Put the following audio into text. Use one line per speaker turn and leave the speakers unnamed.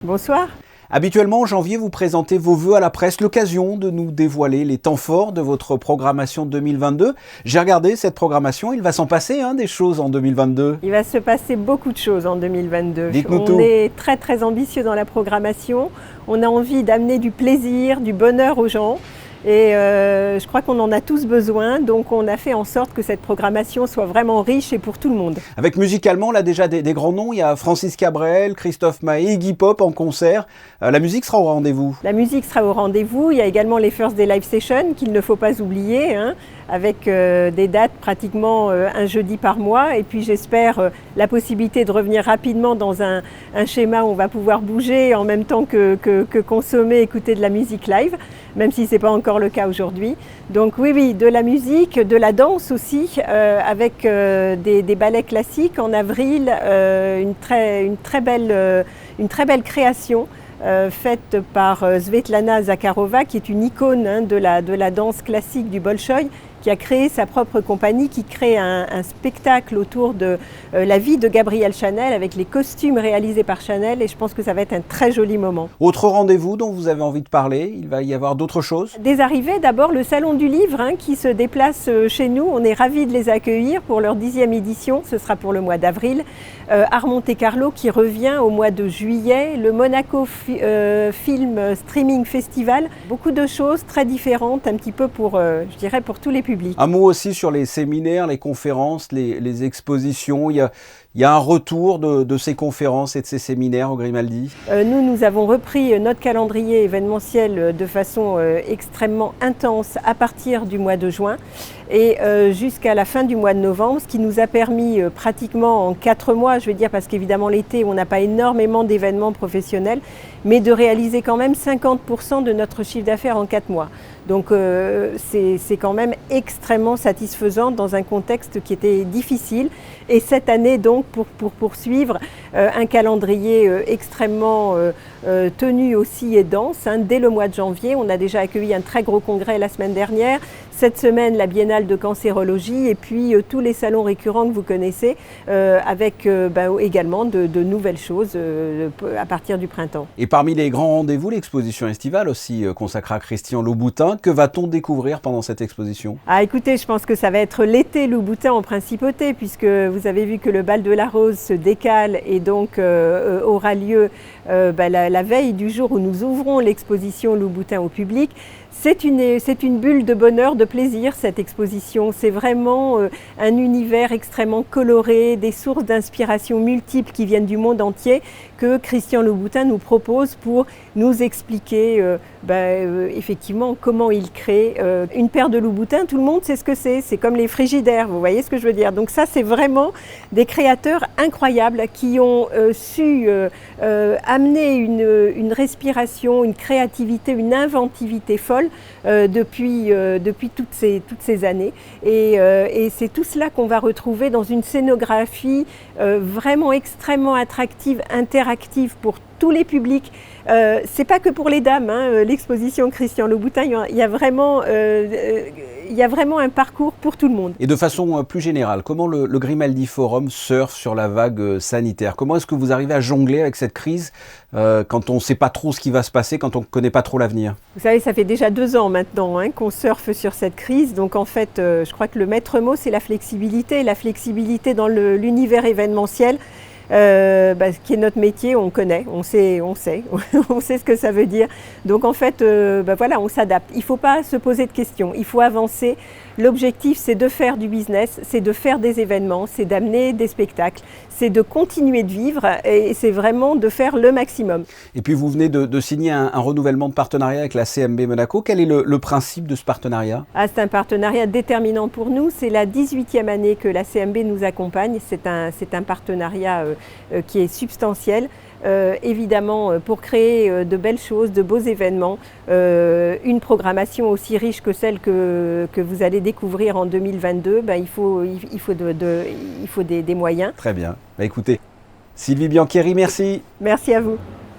Bonsoir.
Habituellement, en janvier, vous présentez vos vœux à la presse, l'occasion de nous dévoiler les temps forts de votre programmation 2022. J'ai regardé cette programmation, il va s'en passer des choses en 2022.
Il va se passer beaucoup de choses en 2022.
Dites-nous tout.
On est très ambitieux dans la programmation. On a envie d'amener du plaisir, du bonheur aux gens. Et je crois qu'on en a tous besoin, donc on a fait en sorte que cette programmation soit vraiment riche et pour tout le monde.
Avec musicalement, là déjà des grands noms, il y a Francis Cabrel, Christophe Maé, Iggy Pop en concert. La musique sera au rendez-vous.
La musique sera au rendez-vous, il y a également les First Day Live Sessions qu'il ne faut pas oublier, avec des dates pratiquement un jeudi par mois. Et puis j'espère la possibilité de revenir rapidement dans un schéma où on va pouvoir bouger en même temps que consommer, écouter de la musique live, même si ce n'est pas encore le cas aujourd'hui. Donc oui, de la musique, de la danse aussi, avec des ballets classiques. En avril, une très belle création faite par Svetlana Zakharova, qui est une icône de la danse classique du Bolchoï, qui a créé sa propre compagnie, qui crée un spectacle autour de la vie de Gabrielle Chanel avec les costumes réalisés par Chanel, et je pense que ça va être un très joli moment.
Autre rendez-vous dont vous avez envie de parler, il va y avoir d'autres choses?
Des arrivées, d'abord le Salon du Livre qui se déplace chez nous. On est ravis de les accueillir pour leur 10e édition, ce sera pour le mois d'avril. Art Monte-Carlo qui revient au mois de juillet, le Monaco Film Streaming Festival. Beaucoup de choses très différentes, un petit peu pour, je dirais, pour tous les publics.
Un mot aussi sur les séminaires, les conférences, les expositions. Il y a un retour de ces conférences et de ces séminaires au Grimaldi.
Nous avons repris notre calendrier événementiel de façon extrêmement intense à partir du mois de juin et jusqu'à la fin du mois de novembre, ce qui nous a permis pratiquement en 4 mois, je vais dire, parce qu'évidemment l'été on n'a pas énormément d'événements professionnels, mais de réaliser quand même 50% de notre chiffre d'affaires en 4 mois. Donc c'est quand même extrêmement satisfaisant dans un contexte qui était difficile. Et cette année donc pour poursuivre un calendrier extrêmement tenu aussi et dense. Dès le mois de janvier, on a déjà accueilli un très gros congrès la semaine dernière. Cette semaine, la Biennale de cancérologie et puis tous les salons récurrents que vous connaissez avec également de nouvelles choses à partir du printemps.
Et parmi les grands rendez-vous, l'exposition estivale aussi consacrée à Christian Louboutin. Que va-t-on découvrir pendant cette exposition?
Écoutez, je pense que ça va être l'été Louboutin en principauté, puisque vous avez vu que le bal de la Rose se décale et donc aura lieu la veille du jour où nous ouvrons l'exposition Louboutin au public. C'est une bulle de bonheur, de plaisir, cette exposition. C'est vraiment un univers extrêmement coloré, des sources d'inspiration multiples qui viennent du monde entier que Christian Louboutin nous propose pour nous expliquer effectivement comment il crée. Une paire de Louboutin, tout le monde sait ce que c'est comme les frigidaires, vous voyez ce que je veux dire. Donc ça, c'est vraiment des créateurs incroyables qui ont su amener une respiration, une créativité, une inventivité folle depuis toutes ces années. Et c'est tout cela qu'on va retrouver dans une scénographie vraiment extrêmement attractive, interactive pour tous les publics. C'est pas que pour les dames, l'exposition Christian Louboutin, il y a vraiment un parcours pour tout le monde.
Et de façon plus générale, comment le Grimaldi Forum surfe sur la vague sanitaire? Comment est-ce que vous arrivez à jongler avec cette crise quand on ne sait pas trop ce qui va se passer, quand on ne connaît pas trop l'avenir?
Vous savez, ça fait déjà 2 ans maintenant qu'on surfe sur cette crise. Donc en fait, je crois que le maître mot, c'est la flexibilité. La flexibilité dans l'univers événementiel. Ce qui est notre métier, on connaît, on sait on sait ce que ça veut dire. Donc en fait, on s'adapte. Il ne faut pas se poser de questions, il faut avancer. L'objectif, c'est de faire du business, c'est de faire des événements, c'est d'amener des spectacles, c'est de continuer de vivre et c'est vraiment de faire le maximum.
Et puis vous venez de signer un renouvellement de partenariat avec la CMB Monaco. Quel est le principe de ce partenariat?
C'est un partenariat déterminant pour nous. C'est la 18e année que la CMB nous accompagne. C'est un partenariat qui est substantiel. Évidemment, pour créer de belles choses, de beaux événements, une programmation aussi riche que celle que vous allez découvrir en 2022, il faut des moyens.
Très bien. Écoutez, Sylvie Biancheri, merci.
Merci à vous.